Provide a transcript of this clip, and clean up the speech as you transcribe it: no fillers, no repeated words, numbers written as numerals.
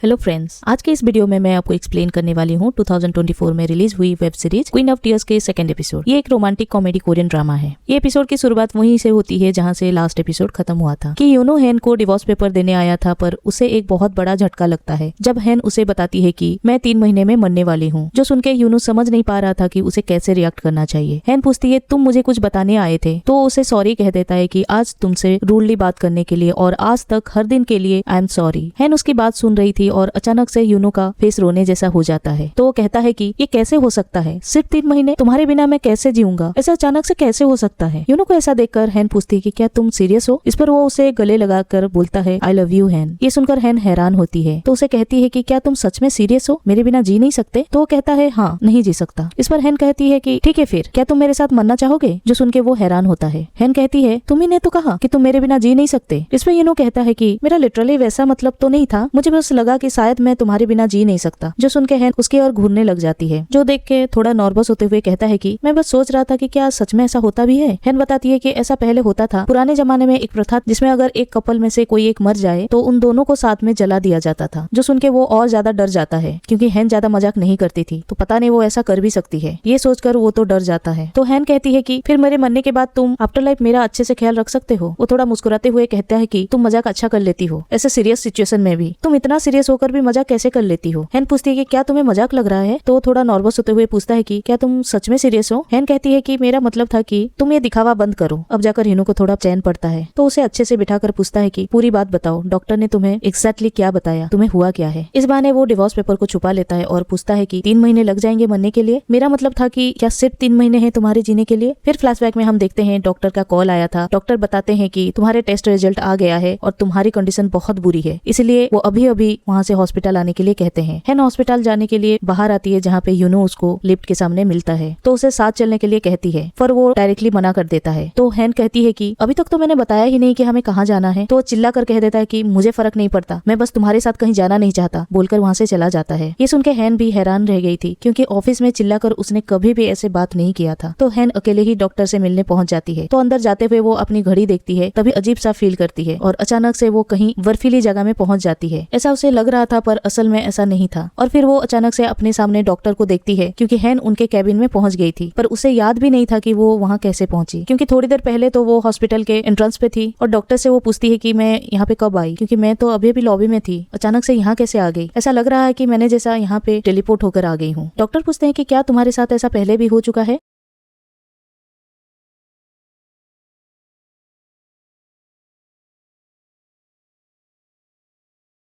Hello friends, आज के इस वीडियो में मैं आपको एक्सप्लेन करने वाली हूँ 2024 में रिलीज हुई web series queen of tears के सेकंड एपिसोड। ये एक रोमांटिक कॉमेडी कोरियन ड्रामा है। ये एपिसोड की शुरुआत वहीं से होती है जहाँ से लास्ट एपिसोड खत्म हुआ था कि यूनो हैन को डिवोर्स पेपर देने आया था, पर उसे एक बहुत बड़ा झटका लगता है जब हैन उसे बताती है कि मैं 3 महीने में मरने वाली हूँ। जो सुन के यूनो समझ नहीं पा रहा था कि उसे कैसे रिएक्ट करना चाहिए। हैन पूछती है तुम मुझे कुछ बताने आए थे, तो उसे सॉरी कह देता है कि आज तुमसे रूडली बात करने के लिए और आज तक हर दिन के लिए आई एम सॉरी। हैन उसकी बात सुन रही थी और अचानक से यूनो का फेस रोने जैसा हो जाता है। तो वो कहता है कि ये कैसे हो सकता है, सिर्फ 3 महीने, तुम्हारे बिना मैं कैसे जीऊंगा, ऐसा अचानक से कैसे हो सकता है। यूनो को ऐसा देखकर हैन पूछती है कि क्या तुम सीरियस हो। इस पर वो उसे गले लगाकर बोलता है आई लव यू हैन। ये सुनकर हैन हैरान होती है, तो उसे कहती है कि क्या तुम सच में सीरियस हो, मेरे बिना जी नहीं सकते। तो वो कहता है हाँ, नहीं जी सकता। इस पर हैन कहती है कि ठीक है फिर, क्या तुम मेरे साथ मरना चाहोगे। जो सुन के वो हैरान होता है। हैन कहती है तुम ही ने तो कहा कि तुम मेरे बिना जी नहीं सकते। इस पर यूनो कहता है कि मेरा लिटरली वैसा मतलब तो नहीं था, मुझे बस लगा कि शायद मैं तुम्हारे बिना जी नहीं सकता। जो सुन के हैन उसकी ओर घूरने लग जाती है। जो देख के थोड़ा नर्वस होते हुए कहता है कि मैं बस सोच रहा था कि क्या सच में ऐसा होता भी है। हैन बताती है कि ऐसा पहले होता था। पुराने जमाने में एक प्रथा जिसमें अगर एक कपल में से कोई एक मर जाए तो उन दोनों को साथ में जला दिया जाता था। जो सुन के वो और ज्यादा डर जाता है, क्योंकि हैन ज्यादा मजाक नहीं करती थी, तो पता नहीं वो ऐसा कर भी सकती है। ये सोचकर वो तो डर जाता है। तो हैन कहती है कि फिर मेरे मरने के बाद तुम आफ्टर लाइफ मेरा अच्छे से ख्याल रख सकते हो। वो थोड़ा मुस्कुराते हुए कहता है कि तुम मजाक अच्छा कर लेती हो, ऐसे सीरियस सिचुएशन में भी। तुम इतना सीरियस होकर भी मजाक कैसे कर लेती हो। हैन पूछती है कि क्या तुम्हें मजाक लग रहा है। तो थोड़ा नर्वस होते हुए पूछता है कि क्या तुम सच में सीरियस हो। हैन कहती है कि मेरा मतलब था कि तुम ये दिखावा बंद करो। अब जाकर हीनू को थोड़ा चैन पड़ता है, तो उसे अच्छे से बिठाकर पूछता है कि पूरी बात बताओ, डॉक्टर ने तुम्हें एग्जैक्टली क्या बताया, तुम्हें हुआ क्या है। इस बहाने वो डिवोर्स पेपर को छुपा लेता है और पूछता है कि 3 महीने लग जाएंगे मरने के लिए। मेरा मतलब था कि क्या सिर्फ 3 महीने हैं तुम्हारे जीने के लिए। फिर फ्लैशबैक में हम देखते हैं डॉक्टर का कॉल आया था। डॉक्टर बताते हैं कि तुम्हारे टेस्ट रिजल्ट आ गया है और तुम्हारी कंडीशन बहुत बुरी है, इसलिए वो अभी अभी वहाँ से हॉस्पिटल आने के लिए कहते हैं। हैन हॉस्पिटल जाने के लिए बाहर आती है, जहाँ पे यूनो उसको लिफ्ट के सामने मिलता है। तो उसे साथ चलने के लिए कहती है, पर वो डायरेक्टली मना कर देता है। तो हैन कहती है कि अभी तक तो मैंने बताया ही नहीं कि हमें कहाँ जाना है। तो चिल्ला कर कह देता है कि मुझे फर्क नहीं पड़ता, मैं बस तुम्हारे साथ कहीं जाना नहीं चाहता, बोलकर वहाँ से चला जाता है। ये सुन के हैन भी हैरान रह गई थी, क्योंकि ऑफिस में चिल्लाकर उसने कभी भी ऐसे बात नहीं किया था। तो हैन अकेले ही डॉक्टर से मिलने पहुंच जाती है। तो अंदर जाते हुए वो अपनी घड़ी देखती है, तभी अजीब सा फील करती है और अचानक से वो कहीं बर्फीली जगह में पहुंच जाती है। ऐसा उसे लग रहा था, पर असल में ऐसा नहीं था। और फिर वो अचानक से अपने सामने डॉक्टर को देखती है, क्योंकि हैन उनके कैबिन में पहुंच गई थी, पर उसे याद भी नहीं था कि वो वहां कैसे पहुंची, क्योंकि थोड़ी देर पहले तो वो हॉस्पिटल के एंट्रेंस पे थी। और डॉक्टर से वो पूछती है कि मैं यहाँ पे कब आई, क्योंकि मैं तो अभी भी लॉबी में थी, अचानक से यहाँ कैसे आ गई। ऐसा लग रहा है कि मैंने जैसा यहाँ पे टेलीपोर्ट होकर आ गई हूँ। डॉक्टर पूछते हैं कि क्या तुम्हारे साथ ऐसा पहले भी हो चुका है।